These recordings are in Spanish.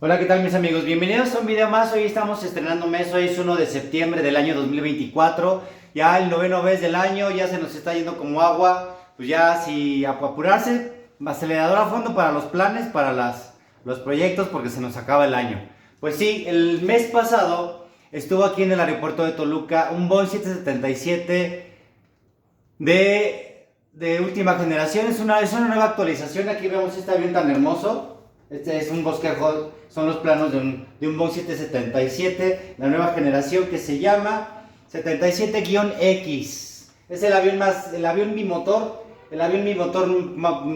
Hola, ¿qué tal mis amigos? Bienvenidos a un video más. Hoy estamos estrenando mes, hoy es 1 de septiembre del año 2024. Ya el noveno mes del año, ya se nos está yendo como agua. Pues ya si apurarse, acelerador a fondo para los planes, para los proyectos, porque se nos acaba el año. Pues sí, el mes pasado estuvo aquí en el aeropuerto de Toluca un Boeing 777 de última generación. Es una nueva actualización. Aquí vemos este avión tan hermoso. Este es un bosquejo, son los planos de un Boeing 777, la nueva generación que se llama 77-X. Es el avión bimotor,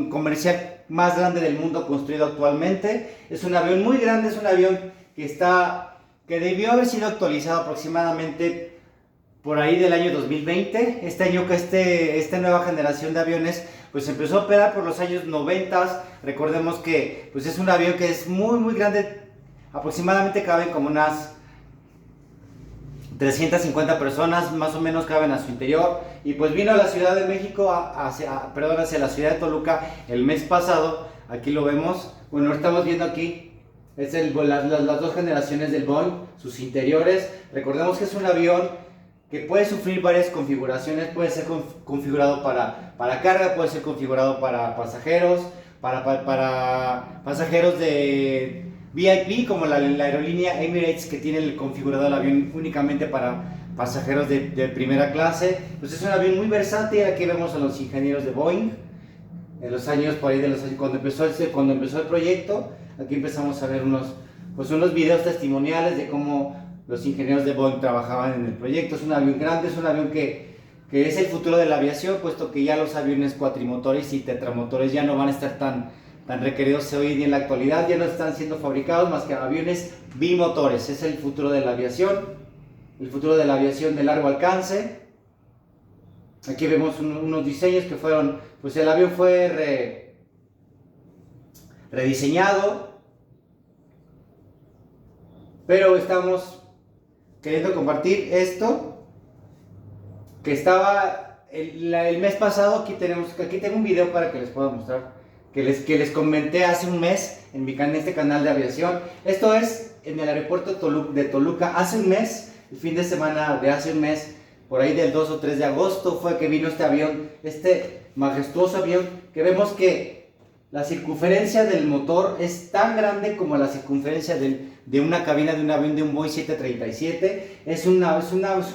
comercial más grande del mundo construido actualmente. Es un avión muy grande, es un avión que debió haber sido actualizado aproximadamente por ahí del año 2020. Este año que esta nueva generación de aviones pues empezó a operar por los años 90. Recordemos que pues es un avión que es muy grande, aproximadamente caben como unas 350 personas más o menos caben a su interior, y pues vino a la Ciudad de México hacia la ciudad de Toluca el mes pasado. Aquí lo vemos, bueno, estamos viendo aquí es las dos generaciones del Boeing, sus interiores. Recordemos que es un avión que puede sufrir varias configuraciones. Puede ser configurado para carga, puede ser configurado para pasajeros, para pasajeros de VIP, como la aerolínea Emirates, que tiene configurado el avión únicamente para pasajeros de primera clase. Pues es un avión muy versátil. Aquí vemos a los ingenieros de Boeing en los años, por ahí de los años, cuando empezó el proyecto. Aquí empezamos a ver unos videos testimoniales de cómo los ingenieros de Boeing trabajaban en el proyecto. Es un avión grande, es un avión que es el futuro de la aviación, puesto que ya los aviones cuatrimotores y tetramotores ya no van a estar tan requeridos hoy en día en la actualidad. Ya no están siendo fabricados más que aviones bimotores. Es el futuro de la aviación, de largo alcance. Aquí vemos unos diseños que fueron, pues el avión fue rediseñado, pero estamos queriendo compartir esto que estaba el mes pasado. Aquí tengo un video para que les pueda mostrar, que les comenté hace un mes en este canal de aviación. Esto es en el aeropuerto de Toluca. Hace un mes, el fin de semana de hace un mes, por ahí del 2 o 3 de agosto, fue que vino este avión, este majestuoso avión, que vemos que la circunferencia del motor es tan grande como la circunferencia de una cabina de un avión de un Boeing 737. Es un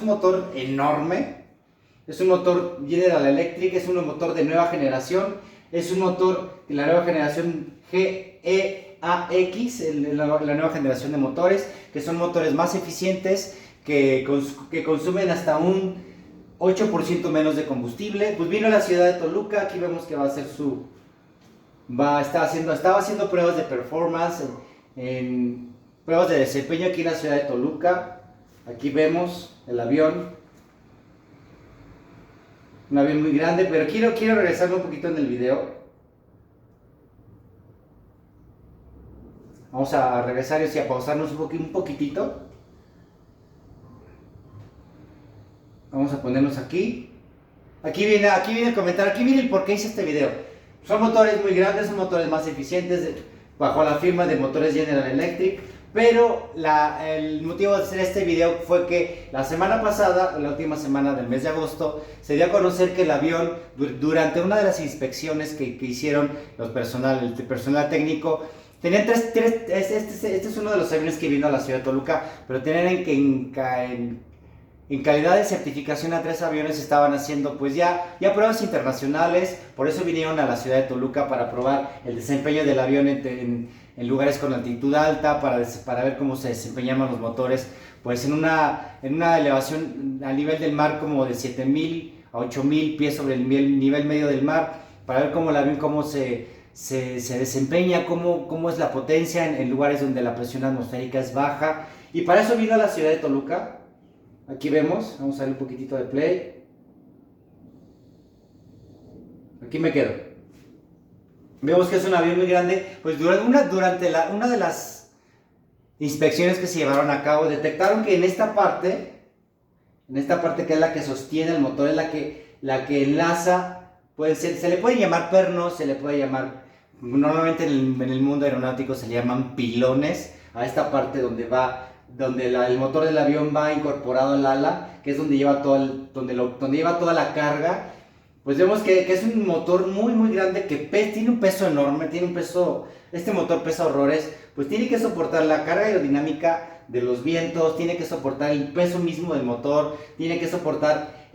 motor enorme. Es un motor General Electric, es un motor de nueva generación. Es un motor de la nueva generación GEAX, la nueva generación de motores, que son motores más eficientes, que consumen hasta un 8% menos de combustible. Pues vino a la ciudad de Toluca. Aquí vemos que estaba haciendo pruebas de performance, pruebas de desempeño aquí en la ciudad de Toluca. Aquí vemos el avión, un avión muy grande, pero quiero regresarme un poquito en el video. Vamos a regresar y a pausarnos un poquitito. Vamos a ponernos aquí. Aquí viene el comentario, aquí viene el por qué hice este video. Son motores muy grandes, son motores más eficientes, bajo la firma de Motores General Electric. Pero el motivo de hacer este video fue que la semana pasada, la última semana del mes de agosto, se dio a conocer que el avión, durante una de las inspecciones que hicieron el personal técnico, tenían este es uno de los aviones que vino a la ciudad de Toluca, pero tenían en calidad de certificación a 3 aviones. Estaban haciendo pues ya pruebas internacionales. Por eso vinieron a la ciudad de Toluca, para probar el desempeño del avión en lugares con altitud alta, para ver cómo se desempeñaban los motores pues en una elevación a nivel del mar como de 7,000 a 8,000 pies sobre el nivel medio del mar, para ver cómo el avión se desempeña, cómo es la potencia en lugares donde la presión atmosférica es baja. Y para eso vino a la ciudad de Toluca. Aquí vemos, vamos a darle un poquitito de play. Aquí me quedo. Vemos que es un avión muy grande. Pues durante una de las inspecciones que se llevaron a cabo, detectaron que en esta parte que es la que sostiene el motor, es la que enlaza, se le puede llamar pernos, se le puede llamar, normalmente en el mundo aeronáutico se le llaman pilones, a esta parte donde va, donde el motor del avión va incorporado al ala, que es donde lleva donde lleva toda la carga. Pues vemos que es un motor muy grande que tiene un peso enorme, este motor pesa horrores, pues tiene que soportar la carga aerodinámica de los vientos, tiene que soportar el peso mismo del motor, tiene que soportar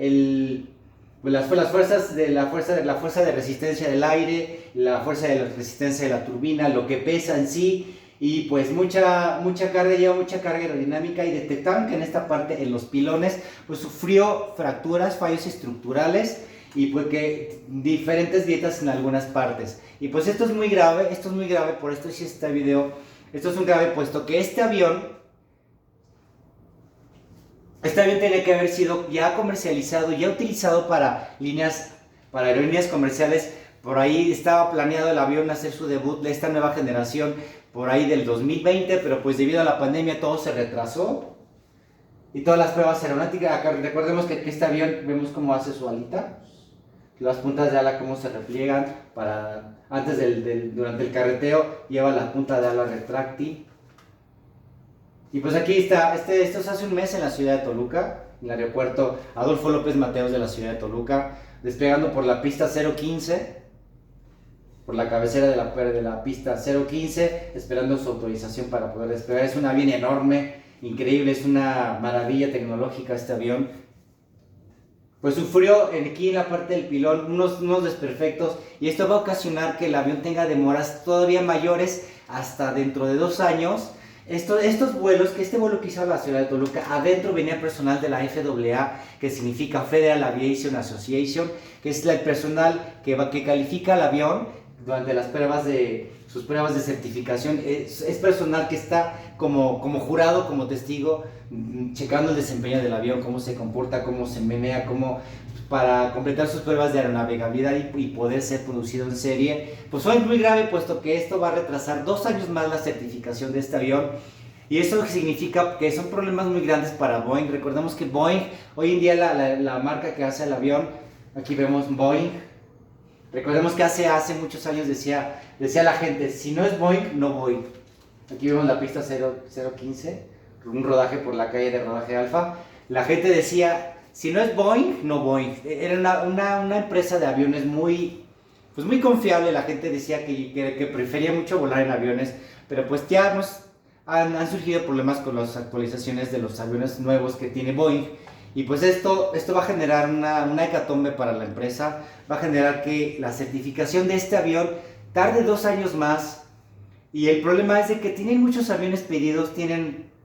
las fuerzas de la fuerza de resistencia del aire, la fuerza de la resistencia de la turbina, lo que pesa en sí. Y pues lleva mucha carga aerodinámica, y detectaron que en esta parte, en los pilones, pues sufrió fracturas, fallos estructurales, y pues que diferentes grietas en algunas partes. Y pues esto es muy grave, por esto hice este video. Esto es un grave, puesto que este avión tiene que haber sido ya comercializado, ya utilizado para aerolíneas comerciales. Por ahí estaba planeado el avión hacer su debut de esta nueva generación por ahí del 2020, pero pues debido a la pandemia todo se retrasó. Y todas las pruebas aeronáuticas, acá recordemos que este avión, vemos cómo hace su alita, las puntas de ala cómo se repliegan, durante el carreteo lleva la punta de ala retráctil. Y pues aquí está, esto se hace un mes en la ciudad de Toluca, en el aeropuerto Adolfo López Mateos de la ciudad de Toluca, despegando por la pista 015, por la cabecera de la pista 015, esperando su autorización para poder despegar. Es un avión enorme, increíble, es una maravilla tecnológica este avión. Pues sufrió aquí en la parte del pilón unos desperfectos, y esto va a ocasionar que el avión tenga demoras todavía mayores hasta dentro de 2 años. Estos vuelos, este vuelo que hizo a la ciudad de Toluca, adentro venía personal de la FAA, que significa Federal Aviation Association, que es el personal que califica el avión durante sus pruebas de certificación. Es personal que está como jurado, como testigo, checando el desempeño del avión, cómo se comporta, cómo se menea, para completar sus pruebas de aeronavegabilidad y poder ser producido en serie. Pues fue muy grave, puesto que esto va a retrasar 2 años más la certificación de este avión. Y eso significa que son problemas muy grandes para Boeing. Recordemos que Boeing, hoy en día la marca que hace el avión, aquí vemos Boeing. Recordemos que hace muchos años decía la gente, si no es Boeing, no Boeing. Aquí vemos la pista 015, un rodaje por la calle de rodaje Alfa. La gente decía, si no es Boeing, no Boeing. Era una empresa de aviones muy confiable. La gente decía que prefería mucho volar en aviones, pero pues ya han surgido problemas con las actualizaciones de los aviones nuevos que tiene Boeing. Y pues esto va a generar una hecatombe para la empresa, va a generar que la certificación de este avión tarde 2 años más. Y el problema es de que tienen muchos aviones pedidos,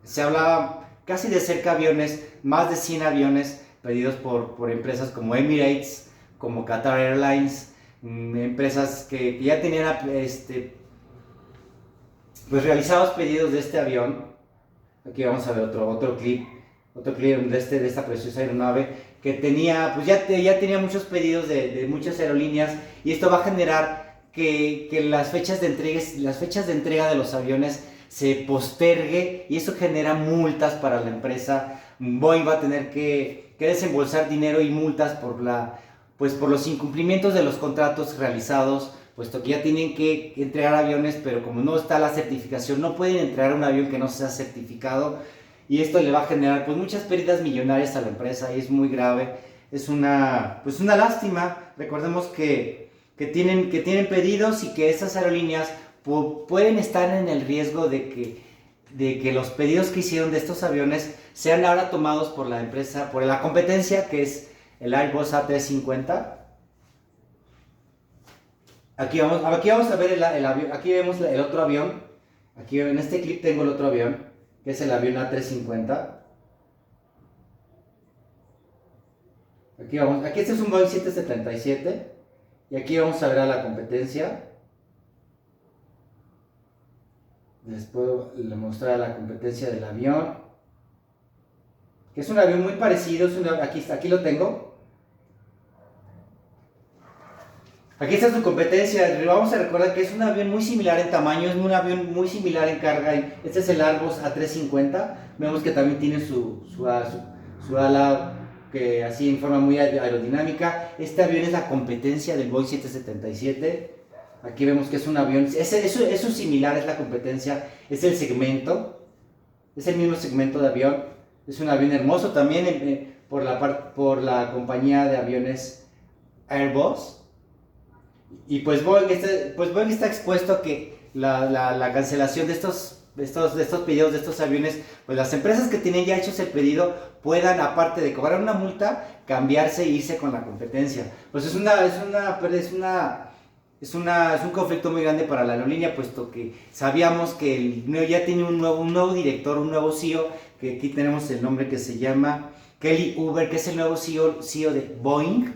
se hablaba casi de cerca aviones, más de 100 aviones pedidos por empresas como Emirates, como Qatar Airlines, empresas que ya tenían pues realizados pedidos de este avión. Aquí vamos a ver otro clip de esta preciosa aeronave que ya tenía muchos pedidos de muchas aerolíneas, y esto va a generar que las fechas de entrega de los aviones se postergue, y eso genera multas para la empresa. Boeing va a tener que desembolsar dinero y multas por los incumplimientos de los contratos realizados, puesto que ya tienen que entregar aviones, pero como no está la certificación, no pueden entregar un avión que no sea certificado, y esto le va a generar pues muchas pérdidas millonarias a la empresa, y es muy grave. Es una lástima. Recordemos que tienen pedidos, y que esas aerolíneas pueden estar en el riesgo de que los pedidos que hicieron de estos aviones sean ahora tomados por la empresa, por la competencia, que es el Airbus A350. Aquí vamos a ver el avión. Aquí vemos el otro avión. Aquí en este clip tengo el otro avión, que es el avión A350. Aquí este es un Boeing 777, y aquí vamos a ver a la competencia. Les puedo mostrar la competencia del avión, que es un avión muy parecido. Aquí lo tengo. Aquí está su competencia. Vamos a recordar que es un avión muy similar en tamaño, es un avión muy similar en carga. Este es el Airbus A350. Vemos que también tiene su ala, que así en forma muy aerodinámica. Este avión es la competencia del Boeing 777. Aquí vemos que es un avión, es un similar, es la competencia, es el segmento, es el mismo segmento de avión. Es un avión hermoso también por la compañía de aviones Airbus. Y pues Boeing está expuesto a que la cancelación de estos pedidos de estos aviones, pues las empresas que tienen ya hechos el pedido puedan, aparte de cobrar una multa, cambiarse e irse con la competencia. Pues es un conflicto muy grande para la aerolínea, puesto que sabíamos que ya tiene un nuevo director, un nuevo CEO, que aquí tenemos el nombre que se llama Kelly Uber, que es el nuevo CEO de Boeing.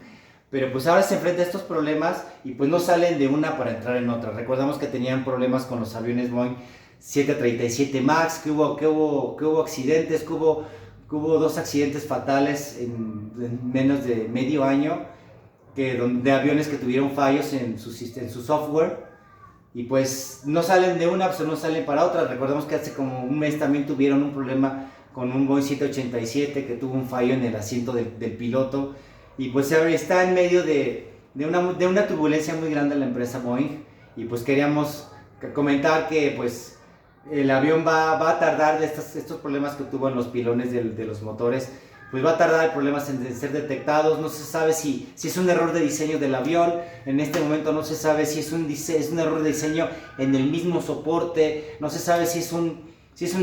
Pero pues ahora se enfrenta a estos problemas y pues no salen de una para entrar en otra. Recordamos que tenían problemas con los aviones Boeing 737 MAX, que hubo accidentes, que hubo 2 accidentes fatales en menos de medio año, de aviones que tuvieron fallos en su software. Y pues no salen de una, pues no salen para otra. Recordemos que hace como un mes también tuvieron un problema con un Boeing 787 que tuvo un fallo en el asiento del piloto. Y pues está en medio de una turbulencia muy grande en la empresa Boeing. Y pues queríamos comentar que pues el avión va a tardar, estos problemas que tuvo en los pilones de los motores, pues va a tardar problemas en ser detectados. No se sabe si es un error de diseño del avión. En este momento no se sabe si es un error de diseño en el mismo soporte. No se sabe si es un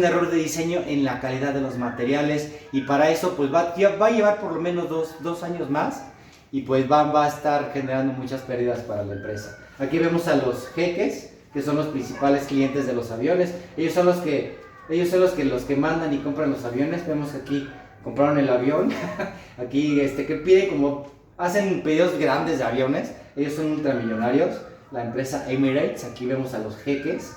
error de diseño en la calidad de los materiales. Y para eso pues va a llevar por lo menos dos años más. Y pues va a estar generando muchas pérdidas para la empresa. Aquí vemos a los jeques, que son los principales clientes de los aviones. Ellos son los que mandan y compran los aviones. Vemos que aquí compraron el avión. Aquí que piden hacen pedidos grandes de aviones. Ellos son ultramillonarios. La empresa Emirates. Aquí vemos a los jeques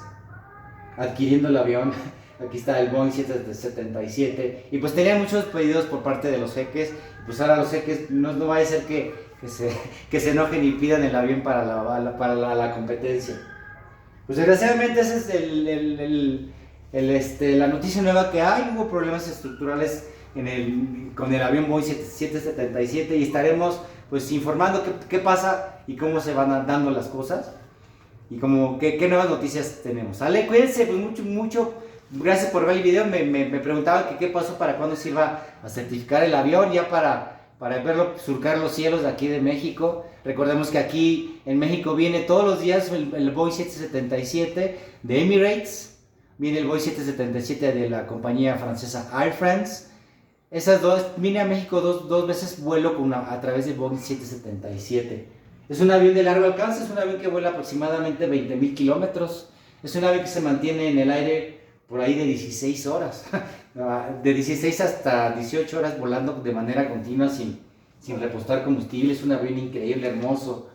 adquiriendo el avión. Aquí está el Boeing 777. Y pues tenían muchos pedidos por parte de los jeques. Pues ahora los jeques no va a ser que se enojen y pidan el avión para la competencia. Pues desgraciadamente esa es la noticia nueva que hay. Hubo problemas estructurales con el avión Boeing 777 y estaremos pues informando qué pasa y cómo se van dando las cosas y qué nuevas noticias tenemos. ¿Sale? Cuídense pues mucho. Gracias por ver el video. Me preguntaban qué pasó, para cuándo se iba a certificar el avión, ya para verlo surcar los cielos de aquí de México. Recordemos que aquí en México viene todos los días el Boeing 777 de Emirates, viene el Boeing 777 de la compañía francesa Air France. Esas dos, vine a México dos veces vuelo a través del Boeing 777. Es un avión de largo alcance, es un avión que vuela aproximadamente 20,000 kilómetros. Es un avión que se mantiene en el aire por ahí de 16 horas, de 16 hasta 18 horas volando de manera continua sin repostar combustible. Es un avión increíble, hermoso.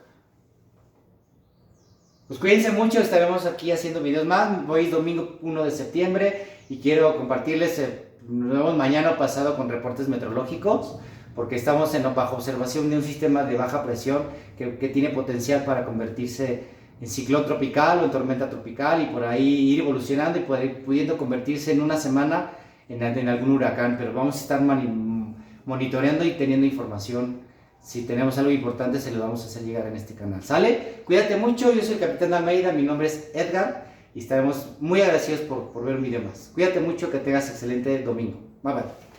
Pues cuídense mucho, estaremos aquí haciendo videos más. Hoy es domingo 1 de septiembre y quiero compartirles, nos vemos mañana o pasado con reportes meteorológicos, porque estamos bajo observación de un sistema de baja presión que tiene potencial para convertirse en ciclón tropical o en tormenta tropical y por ahí ir evolucionando y pudiendo convertirse en una semana en algún huracán. Pero vamos a estar monitoreando y teniendo información. Si tenemos algo importante se lo vamos a hacer llegar en este canal. ¿Sale? Cuídate mucho, yo soy el Capitán Almeida, mi nombre es Edgar y estaremos muy agradecidos por ver un video más. Cuídate mucho, que tengas excelente domingo. Bye bye.